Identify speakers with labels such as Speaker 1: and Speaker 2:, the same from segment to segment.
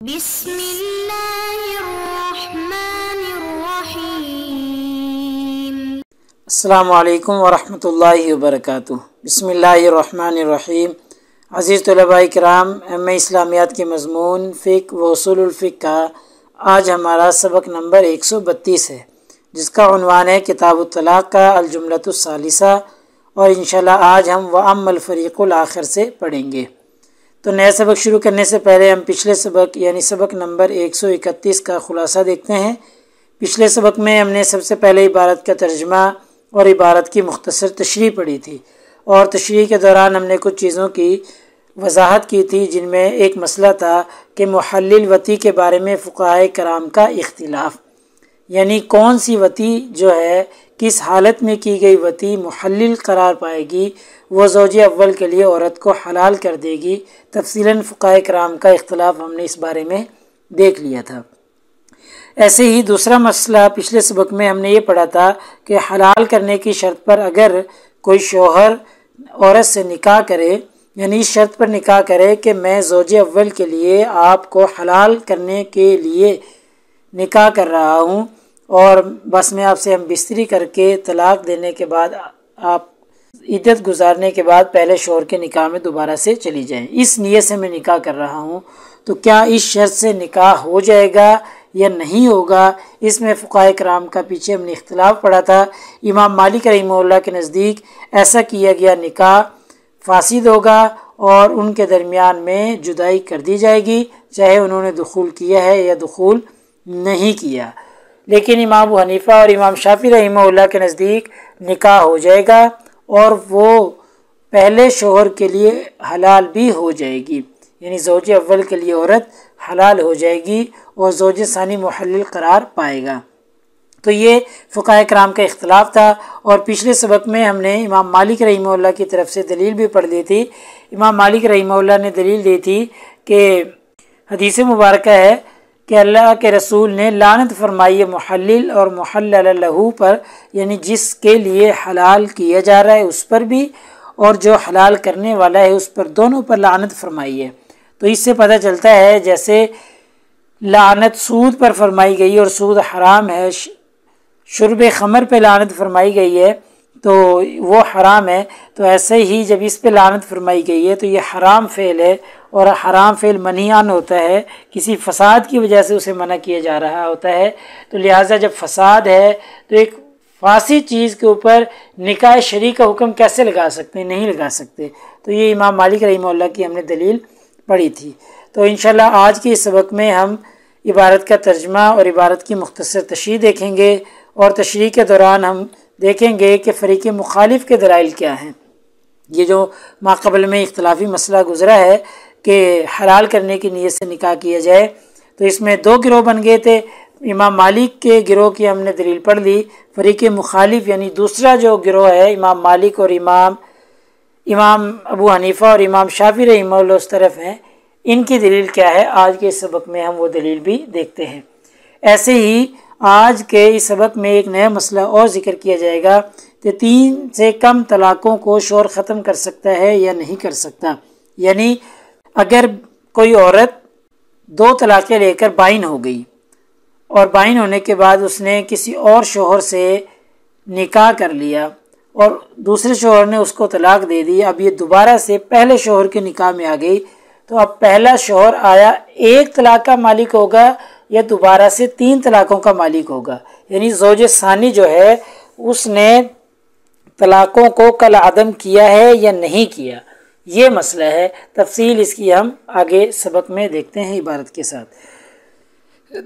Speaker 1: بسم اللہ الرحمن الرحیم۔
Speaker 2: السلام علیکم ورحمۃ اللہ وبرکاتہ۔ بسم اللہ الرحمن الرحیم۔ عزیز طلباء کرام، ایم اے اسلامیات کے مضمون فقہ و اصول الفقہ کا آج ہمارا سبق نمبر 132 ہے، جس کا عنوان ہے کتاب الطلاق کا الجملۃ الثالثہ، اور انشاءاللہ آج ہم وَأَمَّا الْفَرِيقُ الآخر سے پڑھیں گے۔ تو نیا سبق شروع کرنے سے پہلے ہم پچھلے سبق یعنی سبق نمبر 131 کا خلاصہ دیکھتے ہیں۔ پچھلے سبق میں ہم نے سب سے پہلے عبارت کا ترجمہ اور عبارت کی مختصر تشریح پڑھی تھی، اور تشریح کے دوران ہم نے کچھ چیزوں کی وضاحت کی تھی، جن میں ایک مسئلہ تھا کہ محلل وطی کے بارے میں فقہائے کرام کا اختلاف، یعنی کون سی وطی جو ہے کس حالت میں کی گئی وطی محلل قرار پائے گی، وہ زوج اول کے لیے عورت کو حلال کر دے گی۔ تفصیلاً فقہائے کرام کا اختلاف ہم نے اس بارے میں دیکھ لیا تھا۔ ایسے ہی دوسرا مسئلہ پچھلے سبق میں ہم نے یہ پڑھا تھا کہ حلال کرنے کی شرط پر اگر کوئی شوہر عورت سے نکاح کرے، یعنی اس شرط پر نکاح کرے کہ میں زوج اول کے لیے آپ کو حلال کرنے کے لیے نکاح کر رہا ہوں، اور بس میں آپ سے ہم بستری کر کے طلاق دینے کے بعد آپ عدت گزارنے کے بعد پہلے شوہر کے نکاح میں دوبارہ سے چلی جائیں، اس نیت سے میں نکاح کر رہا ہوں، تو کیا اس شرط سے نکاح ہو جائے گا یا نہیں ہوگا؟ اس میں فقہائے کرام کا پیچھے ہم نے اختلاف پڑھا تھا۔ امام مالک رحمہ اللہ کے نزدیک ایسا کیا گیا نکاح فاسد ہوگا اور ان کے درمیان میں جدائی کر دی جائے گی، چاہے انہوں نے دخول کیا ہے یا دخول نہیں کیا۔ لیکن امام ابو حنیفہ اور امام شافعی رحمہ اللہ کے نزدیک نکاح ہو جائے گا اور وہ پہلے شوہر کے لیے حلال بھی ہو جائے گی، یعنی زوج اول کے لیے عورت حلال ہو جائے گی اور زوج ثانی محلل قرار پائے گا۔ تو یہ فقہائے کرام کا اختلاف تھا، اور پچھلے سبق میں ہم نے امام مالک رحمہ اللہ کی طرف سے دلیل بھی پڑھ لی تھی۔ امام مالک رحمہ اللہ نے دلیل دی تھی کہ حدیث مبارکہ ہے کہ اللہ کے رسول نے لعنت فرمائی ہے محلل اور محلل لہ پر، یعنی جس کے لیے حلال کیا جا رہا ہے اس پر بھی، اور جو حلال کرنے والا ہے اس پر، دونوں پر لعنت فرمائی ہے۔ تو اس سے پتہ چلتا ہے جیسے لعنت سود پر فرمائی گئی اور سود حرام ہے، شرب خمر پہ لعنت فرمائی گئی ہے تو وہ حرام ہے، تو ایسے ہی جب اس پہ لعنت فرمائی گئی ہے تو یہ حرام فعل ہے، اور حرام فعل منہی عنہ ہوتا ہے، کسی فساد کی وجہ سے اسے منع کیا جا رہا ہوتا ہے، تو لہٰذا جب فساد ہے تو ایک فاسد چیز کے اوپر نکاح شرعی کا حکم کیسے لگا سکتے ہیں؟ نہیں لگا سکتے۔ تو یہ امام مالک رحمہ اللہ کی ہم نے دلیل پڑھی تھی۔ تو انشاءاللہ آج کے اس سبق میں ہم عبارت کا ترجمہ اور عبارت کی مختصر تشریح دیکھیں گے، اور تشریح کے دوران ہم دیکھیں گے کہ فریق مخالف کے دلائل کیا ہیں۔ یہ جو ماقبل میں اختلافی مسئلہ گزرا ہے کہ حلال کرنے کی نیت سے نکاح کیا جائے، تو اس میں دو گروہ بن گئے تھے۔ امام مالک کے گروہ کی ہم نے دلیل پڑھ لی، فریق مخالف یعنی دوسرا جو گروہ ہے امام مالک اور امام ابو حنیفہ اور امام شافعی رحمہ اللہ اس طرف ہیں، ان کی دلیل کیا ہے؟ آج کے اس سبق میں ہم وہ دلیل بھی دیکھتے ہیں۔ ایسے ہی آج کے اس سبق میں ایک نیا مسئلہ اور ذکر کیا جائے گا کہ 3 سے کم طلاقوں کو شوہر ختم کر سکتا ہے یا نہیں کر سکتا، یعنی اگر کوئی عورت 2 طلاقیں لے کر بائن ہو گئی، اور بائن ہونے کے بعد اس نے کسی اور شوہر سے نکاح کر لیا اور دوسرے شوہر نے اس کو طلاق دے دی، اب یہ دوبارہ سے پہلے شوہر کے نکاح میں آ گئی، تو اب پہلا شوہر آیا 1 طلاق کا مالک ہوگا یا دوبارہ سے 3 طلاقوں کا مالک ہوگا؟ یعنی زوج ثانی جو ہے اس نے طلاقوں کو کالعدم کیا ہے یا نہیں کیا، یہ مسئلہ ہے۔ تفصیل اس کی ہم آگے سبق میں دیکھتے ہیں عبارت کے ساتھ۔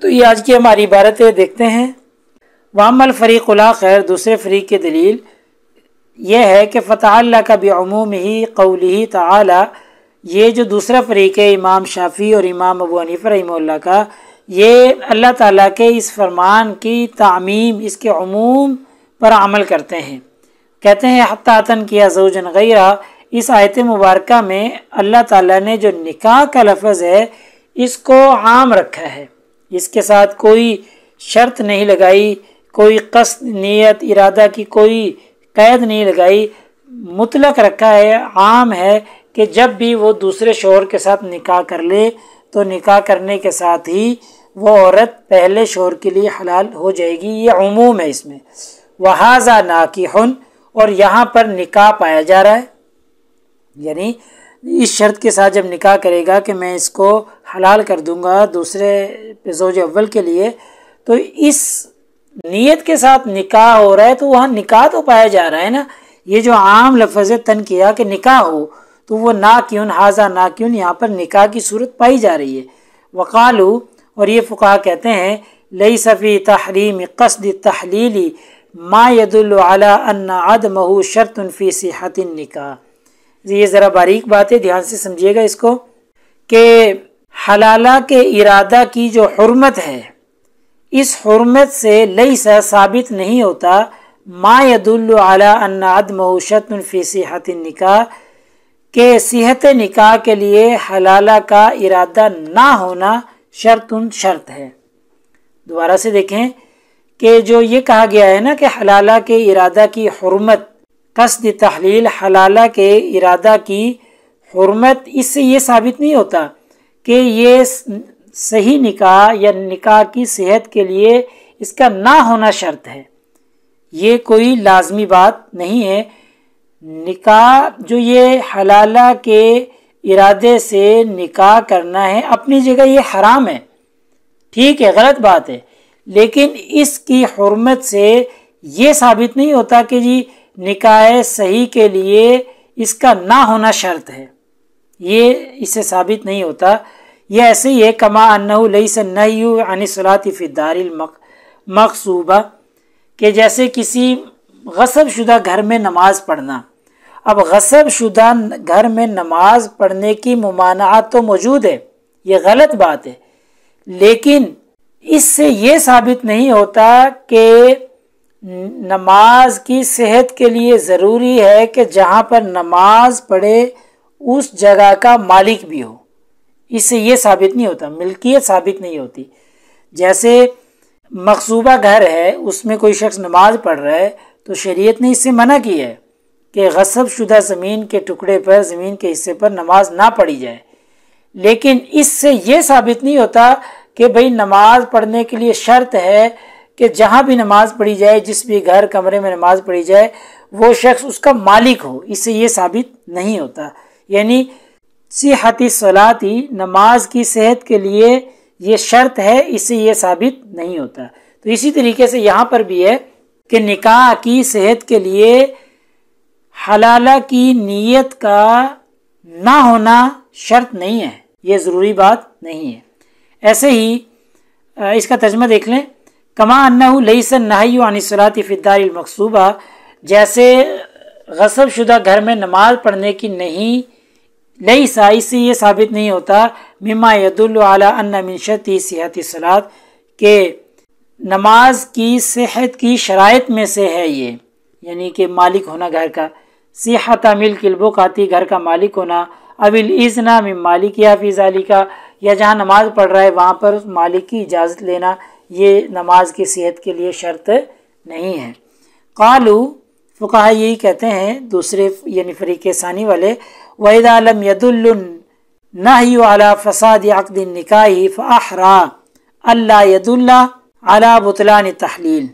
Speaker 2: تو یہ آج کی ہماری عبارت ہے، دیکھتے ہیں۔ وَأَمَّا الْفَرِيقُ الْآخَرُ، دوسرے فریق کی دلیل یہ ہے کہ فَتَعَلَّقَ بِعُمُومِهِ قَوْلِهِ تَعَالَى، یہ جو دوسرا فریق ہے امام شافعی اور امام ابو حنیفہ رحمہ اللہ کا، یہ اللہ تعالیٰ کے اس فرمان کی تعمیم، اس کے عموم پر عمل کرتے ہیں۔ کہتے ہیں حَتَّى تَنْكِحَ زَوْجًا غَيْرَهُ، اس آیت مبارکہ میں اللہ تعالیٰ نے جو نکاح کا لفظ ہے اس کو عام رکھا ہے، اس کے ساتھ کوئی شرط نہیں لگائی، کوئی قصد، نیت، ارادہ کی کوئی قید نہیں لگائی، مطلق رکھا ہے، عام ہے کہ جب بھی وہ دوسرے شوہر کے ساتھ نکاح کر لے تو نکاح کرنے کے ساتھ ہی وہ عورت پہلے شوہر کے لیے حلال ہو جائے گی، یہ عموم ہے اس میں۔ وَهَذَا نَاكِحٌ، اور یہاں پر نکاح پایا جا رہا ہے، یعنی اس شرط کے ساتھ جب نکاح کرے گا کہ میں اس کو حلال کر دوں گا دوسرے زوج اول کے لیے، تو اس نیت کے ساتھ نکاح ہو رہا ہے تو وہاں نکاح تو پایا جا رہا ہے نا۔ یہ جو عام لفظ تن کیا کہ نکاح ہو، تو وہ ناکیون، ہاذا ناکیون، یہاں پر نکاح کی صورت پائی جا رہی ہے۔ وقالو، اور یہ فقہا کہتے ہیں لیس فی تحریم قصد التحلیل ما يدل على ان عدمه شرط فی صحت النکاح۔ یہ ذرا باریک بات ہے، دھیان سے سمجھیے گا اس کو، کہ حلالہ کے ارادہ کی جو حرمت ہے، اس حرمت سے لیسا ثابت نہیں ہوتا ما يدل على ان عدمه شرط فی صحت النکاح، کہ صحت نکاح کے لیے حلالہ کا ارادہ نہ ہونا شرط ہے۔ دوبارہ سے دیکھیں کہ جو یہ کہا گیا ہے نا کہ حلالہ کے ارادہ کی حرمت، قصد تحلیل، حلالہ کے ارادہ کی حرمت، اس سے یہ ثابت نہیں ہوتا کہ یہ صحیح نکاح یا نکاح کی صحت کے لیے اس کا نہ ہونا شرط ہے، یہ کوئی لازمی بات نہیں ہے۔ نکاح جو یہ حلالہ کے ارادے سے نکاح کرنا ہے، اپنی جگہ یہ حرام ہے، ٹھیک ہے، غلط بات ہے، لیکن اس کی حرمت سے یہ ثابت نہیں ہوتا کہ جی نکاح صحیح کے لیے اس کا نہ ہونا شرط ہے، یہ اس سے ثابت نہیں ہوتا۔ یہ ایسے ہی ہے کما انہ لیس النہی عن الصلاۃ فی الدار المغصوبہ، کہ جیسے کسی غصب شدہ گھر میں نماز پڑھنا۔ اب غصب شدہ گھر میں نماز پڑھنے کی ممانعت تو موجود ہے، یہ غلط بات ہے، لیکن اس سے یہ ثابت نہیں ہوتا کہ نماز کی صحت کے لیے ضروری ہے کہ جہاں پر نماز پڑھے اس جگہ کا مالک بھی ہو، اس سے یہ ثابت نہیں ہوتا، ملکیت ثابت نہیں ہوتی۔ جیسے مغصوبہ گھر ہے، اس میں کوئی شخص نماز پڑھ رہا ہے تو شریعت نے اس سے منع کی ہے کہ غصب شدہ زمین کے ٹکڑے پر، زمین کے حصے پر نماز نہ پڑھی جائے، لیکن اس سے یہ ثابت نہیں ہوتا کہ بھئی نماز پڑھنے کے لیے شرط ہے کہ جہاں بھی نماز پڑھی جائے، جس بھی گھر کمرے میں نماز پڑھی جائے، وہ شخص اس کا مالک ہو، اس سے یہ ثابت نہیں ہوتا۔ یعنی صحت الصلاۃ، نماز کی صحت کے لیے یہ شرط ہے، اس سے یہ ثابت نہیں ہوتا۔ تو اسی طریقے سے یہاں پر بھی ہے کہ نکاح کی صحت کے لیے حلالہ کی نیت کا نہ ہونا شرط نہیں ہے، یہ ضروری بات نہیں ہے۔ ایسے ہی اس کا ترجمہ دیکھ لیں، کما انہ لیس النہی عن الصلاۃ فی الدار المغصوبہ، جیسے غصب شدہ گھر میں نماز پڑھنے کی نہیں، لیسا، اس سے یہ ثابت نہیں ہوتا مما یدل علی ان من شرط صحت الصلاۃ، کہ نماز کی صحت کی شرائط میں سے ہے یہ، یعنی کہ مالک ہونا گھر کا، صحت ملک البقعۃ، گھر کا مالک ہونا، اب الاذن من مالک یا فی ذالک، یا جہاں نماز پڑھ رہا ہے وہاں پر مالک کی اجازت لینا، یہ نماز کی صحت کے لیے شرط نہیں ہے۔ قالو، فقہا یہی کہتے ہیں دوسرے یعنی فریق ثانی والے، وَإِذَا لَمْ يَدُلُّ النَّهْيُ عَلَى فَسَادِ عَقْدِ النِّكَاحِ فَأَحْرَى أَلَّا يَدُلَّ عَلَى بُطْلَانِ التَّحْلِيلِ۔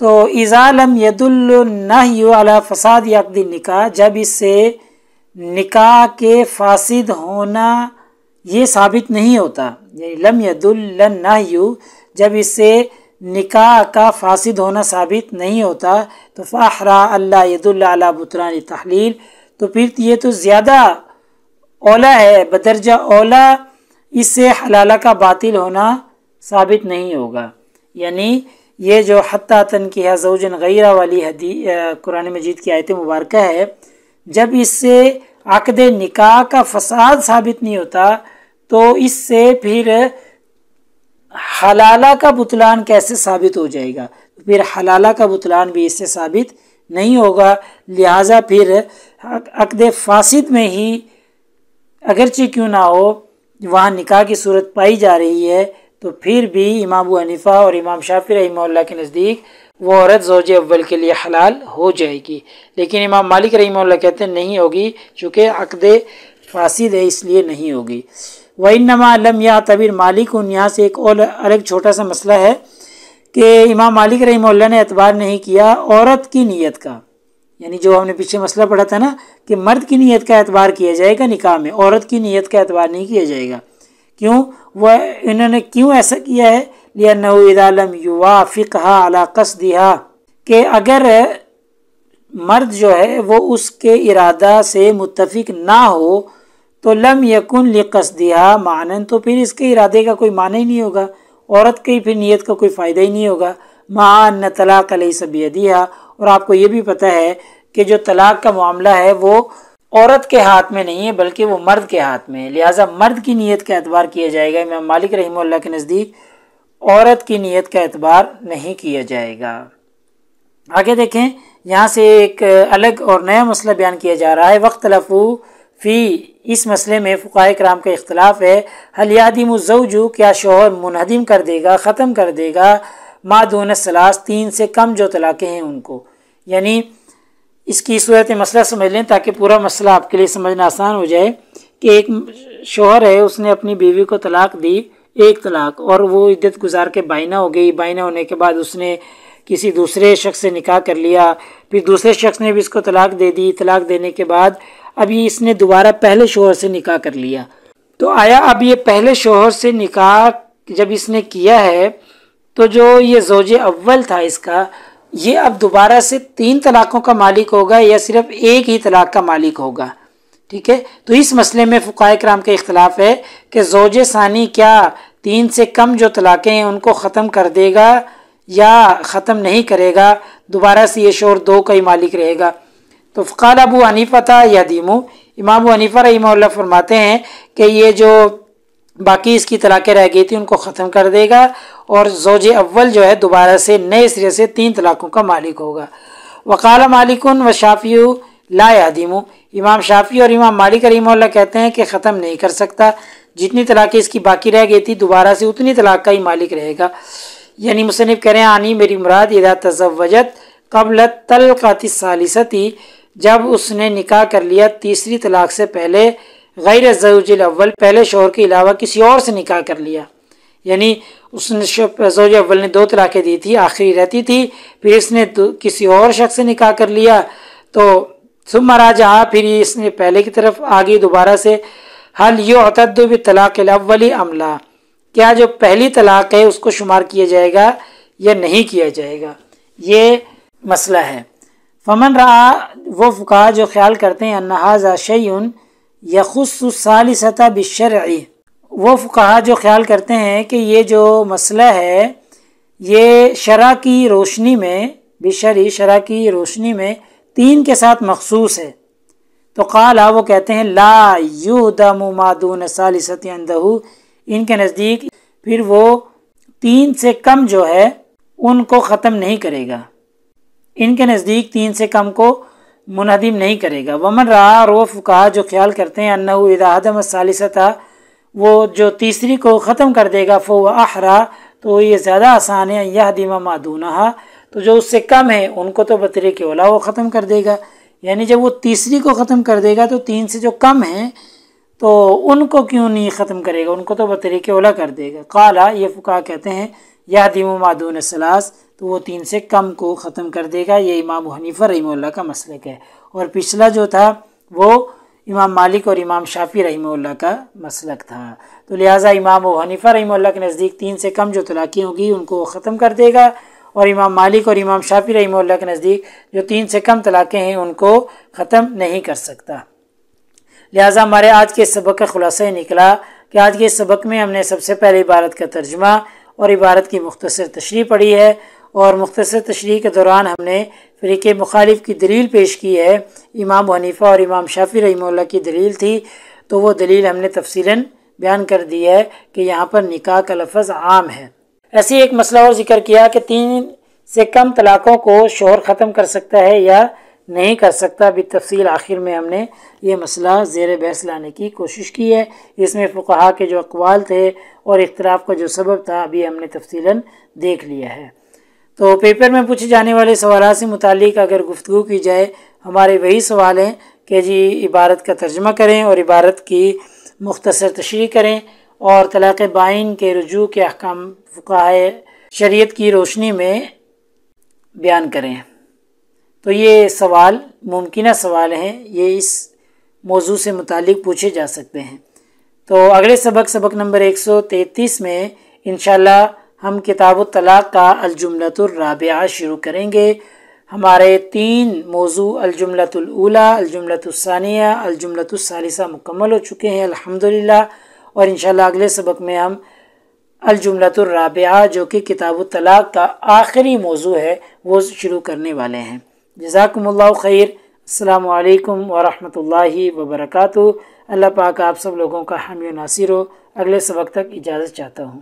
Speaker 2: تو اِذَا لَمْ يَدُلُّ النَّهْيُ عَلَى فَسَادِ عَقْدِ النِّكَاحِ، جب اس سے نکاح کے فاسد ہونا یہ ثابت نہیں ہوتا، یعنی لم يدل النہی، جب اس سے نکاح کا فاسد ہونا ثابت نہیں ہوتا تو فاحرا اللہ يدل علی بطلان التحلیل، تو پھر یہ تو زیادہ اولا ہے، بدرجہ اولا اس سے حلالہ کا باطل ہونا ثابت نہیں ہوگا۔ یعنی یہ جو حتی تنکیح زوجن غیرہ والی قرآن مجید کی آیت مبارکہ ہے، جب اس سے عقد نکاح کا فساد ثابت نہیں ہوتا تو اس سے پھر حلالہ کا بطلان کیسے ثابت ہو جائے گا؟ پھر حلالہ کا بطلان بھی اس سے ثابت نہیں ہوگا، لہٰذا پھر عقد فاسد میں ہی اگرچہ کیوں نہ ہو وہاں نکاح کی صورت پائی جا رہی ہے، تو پھر بھی امام ابو حنیفہ اور امام شافعی رحمہ اللہ کے نزدیک وہ عورت زوج اول کے لیے حلال ہو جائے گی، لیکن امام مالک رحمہ اللہ کہتے ہیں نہیں ہوگی، چونکہ عقد فاسد ہے اس لیے نہیں ہوگی۔ وَإِنَّمَا لَمْ يَعْتَبِرْ مَالِكٌ، یہاں سے ایک اور الگ چھوٹا سا مسئلہ ہے کہ امام مالک رحمہ اللہ نے اعتبار نہیں کیا عورت کی نیت کا، یعنی جو ہم نے پیچھے مسئلہ پڑھا تھا نا کہ مرد کی نیت کا اعتبار کیا جائے گا نکاح میں، عورت کی نیت کا اعتبار نہیں کیا جائے گا۔ کیوں؟ وہ انہوں نے کیوں ایسا کیا ہے؟ لِأَنَّهُ إِذَا لَمْ يُوَافِقْهَا عَلَى قَصْدِهَا، کہ اگر مرد جو ہے وہ اس کے ارادہ سے متفق نہ ہو تو لم یکن لقصدها معنی، تو پھر اس کے ارادے کا کوئی معنی ہی نہیں ہوگا، عورت کی پھر نیت کا کوئی فائدہ ہی نہیں ہوگا۔ مع ان طلاق لیس بیدیہا، اور آپ کو یہ بھی پتہ ہے کہ جو طلاق کا معاملہ ہے وہ عورت کے ہاتھ میں نہیں ہے بلکہ وہ مرد کے ہاتھ میں ہے، لہٰذا مرد کی نیت کا اعتبار کیا جائے گا۔ امام مالک رحمہ اللہ کے نزدیک عورت کی نیت کا اعتبار نہیں کیا جائے گا۔ آگے دیکھیں، یہاں سے ایک الگ اور نیا مسئلہ بیان کیا جا رہا ہے۔ وَاخْتَلَفُوا فی، اس مسئلے میں فقہاء کرام کا اختلاف ہے، هل يهدم الزوج، کیا شوہر منہدم کر دے گا، ختم کر دے گا، ما دون الثلاث، 3 سے کم جو طلاقیں ہیں ان کو، یعنی اس کی صورت مسئلہ سمجھ لیں تاکہ پورا مسئلہ آپ کے لیے سمجھنا آسان ہو جائے کہ ایک شوہر ہے، اس نے اپنی بیوی کو طلاق دی، ایک طلاق، اور وہ عدت گزار کے بائنہ ہو گئی، بائنہ ہونے کے بعد اس نے کسی دوسرے شخص سے نکاح کر لیا، پھر دوسرے شخص نے بھی اس کو طلاق دے دی، طلاق دینے کے بعد ابھی اس نے دوبارہ پہلے شوہر سے نکاح کر لیا، تو آیا اب یہ پہلے شوہر سے نکاح جب اس نے کیا ہے تو جو یہ زوج اول تھا اس کا، یہ اب دوبارہ سے 3 طلاقوں کا مالک ہوگا یا صرف ایک ہی طلاق کا مالک ہوگا؟ ٹھیک ہے، تو اس مسئلے میں فقہاء کرام کا اختلاف ہے کہ زوج ثانی کیا 3 سے کم جو طلاقیں ہیں ان کو ختم کر دے گا یا ختم نہیں کرے گا، دوبارہ سے یہ شوہر 2 کا ہی مالک رہے گا۔ تو قال ابو حنیفہ یدیمو، امام ابو حنیفہ رحمہ اللہ فرماتے ہیں کہ یہ جو باقی اس کی طلاقیں رہ گئی تھی ان کو ختم کر دے گا، اور زوج اول جو ہے دوبارہ سے نئے سرے سے 3 طلاقوں کا مالک ہوگا۔ وقال مالک و شافعی لا یدیمو، امام شافعی اور امام مالک رحمہ اللہ کہتے ہیں کہ ختم نہیں کر سکتا، جتنی طلاقیں اس کی باقی رہ گئی تھی دوبارہ سے اتنی طلاق کا ہی مالک رہے گا۔ یعنی مصنف کہہ رہے ہیں آنی میری مراد اذا تزوجت قبل الطلقۃ الثالثۃ، جب اس نے نکاح کر لیا تیسری طلاق سے پہلے، غیر الزوج الاول، پہلے شوہر کے علاوہ کسی اور سے نکاح کر لیا، یعنی اس نے زوج اول نے 2 طلاقیں دی تھی، آخری رہتی تھی، پھر اس نے کسی اور شخص سے نکاح کر لیا، تو ثم راجع، پھر اس نے پہلے کی طرف آگے دوبارہ سے، هل يعتد بالطلاق الاول ام لا، کیا جو پہلی طلاق ہے اس کو شمار کیا جائے گا یا نہیں کیا جائے گا، یہ مسئلہ ہے۔ فمن رعا، وہ فقہاء جو خیال کرتے ہیں ان ھذا شیء یخص الثالثۃ بالشرع، وہ فقہاء جو خیال کرتے ہیں کہ یہ جو مسئلہ ہے یہ شرع کی روشنی میں، بشرع، شرع کی روشنی میں 3 کے ساتھ مخصوص ہے، تو قال، وہ کہتے ہیں لا یہدم ما دون الثالثۃ عنده، ان کے نزدیک پھر وہ 3 سے کم جو ہے ان کو ختم نہیں کرے گا، ان کے نزدیک 3 سے کم کو منہدم نہیں کرے گا۔ ومن رعا، اور وہ فقہاء جو خیال کرتے ہیں انہ اذا ہدم الثالثۃ، وہ جو تیسری کو ختم کر دے گا، فهو احرى، تو یہ زیادہ آسان ہے، یہدم ما دونها، تو جو اس سے کم ہے ان کو تو بطریق اولا وہ ختم کر دے گا، یعنی جب وہ تیسری کو ختم کر دے گا تو 3 سے جو کم ہیں تو ان کو کیوں نہیں ختم کرے گا، ان کو تو بطریق اولا کر دے گا۔ قال، یہ فقہاء کہتے ہیں یہدم ما دون الثلاث، تو وہ 3 سے کم کو ختم کر دے گا، یہ امام ابو حنیفہ رحمہ اللہ کا مسلک ہے، اور پچھلا جو تھا وہ امام مالک اور امام شافعی رحمہ اللہ کا مسلک تھا، تو لہٰذا امام ابو حنیفہ رحمہ اللہ کے نزدیک 3 سے کم جو طلاقیں ہوگی ان کو ختم کر دے گا، اور امام مالک اور امام شافعی رحمہ اللہ کے نزدیک جو 3 سے کم طلاقیں ہیں ان کو ختم نہیں کر سکتا۔ لہٰذا ہمارے آج کے سبق کا خلاصہ یہ نکلا کہ آج کے سبق میں ہم نے سب سے پہلے عبارت کا ترجمہ اور عبارت کی مختصر تشریح پڑھی ہے، اور مختصر تشریح کے دوران ہم نے فریق مخالف کی دلیل پیش کی ہے، امام ابو حنیفہ اور امام شافعی رحمہ اللہ کی دلیل تھی، تو وہ دلیل ہم نے تفصیلاً بیان کر دی ہے کہ یہاں پر نکاح کا لفظ عام ہے۔ ایسے ایک مسئلہ اور ذکر کیا کہ 3 سے کم طلاقوں کو شوہر ختم کر سکتا ہے یا نہیں کر سکتا، بالتفصیل آخر میں ہم نے یہ مسئلہ زیر بحث لانے کی کوشش کی ہے، اس میں فقہاء کے جو اقوال تھے اور اختلاف کا جو سبب تھا ابھی ہم نے تفصیلاً دیکھ لیا ہے۔ تو پیپر میں پوچھے جانے والے سوالات سے متعلق اگر گفتگو کی جائے، ہمارے وہی سوال ہیں کہ جی عبارت کا ترجمہ کریں اور عبارت کی مختصر تشریح کریں اور طلاق بائن کے رجوع کے احکام فقہائے شریعت کی روشنی میں بیان کریں۔ تو یہ سوال ممکنہ سوال ہیں، یہ اس موضوع سے متعلق پوچھے جا سکتے ہیں۔ تو اگلے سبق نمبر 133 میں انشاءاللہ ہم کتاب الطلاق کا الجملۃ الرابعہ شروع کریں گے۔ ہمارے 3 موضوع الجملۃ الاولیٰ، الجملۃ الثانیہ، الجملۃ الثالثہ مکمل ہو چکے ہیں الحمدللہ، اور انشاءاللہ اگلے سبق میں ہم الجملۃ الرابعہ جو کہ کتاب الطلاق کا آخری موضوع ہے وہ شروع کرنے والے ہیں۔ جزاکم اللہ خیر۔ السلام علیکم ورحمۃ اللہ وبرکاتہ۔ اللہ پاک آپ سب لوگوں کا حامی و ناصر ہو۔ اگلے سبق تک اجازت چاہتا ہوں۔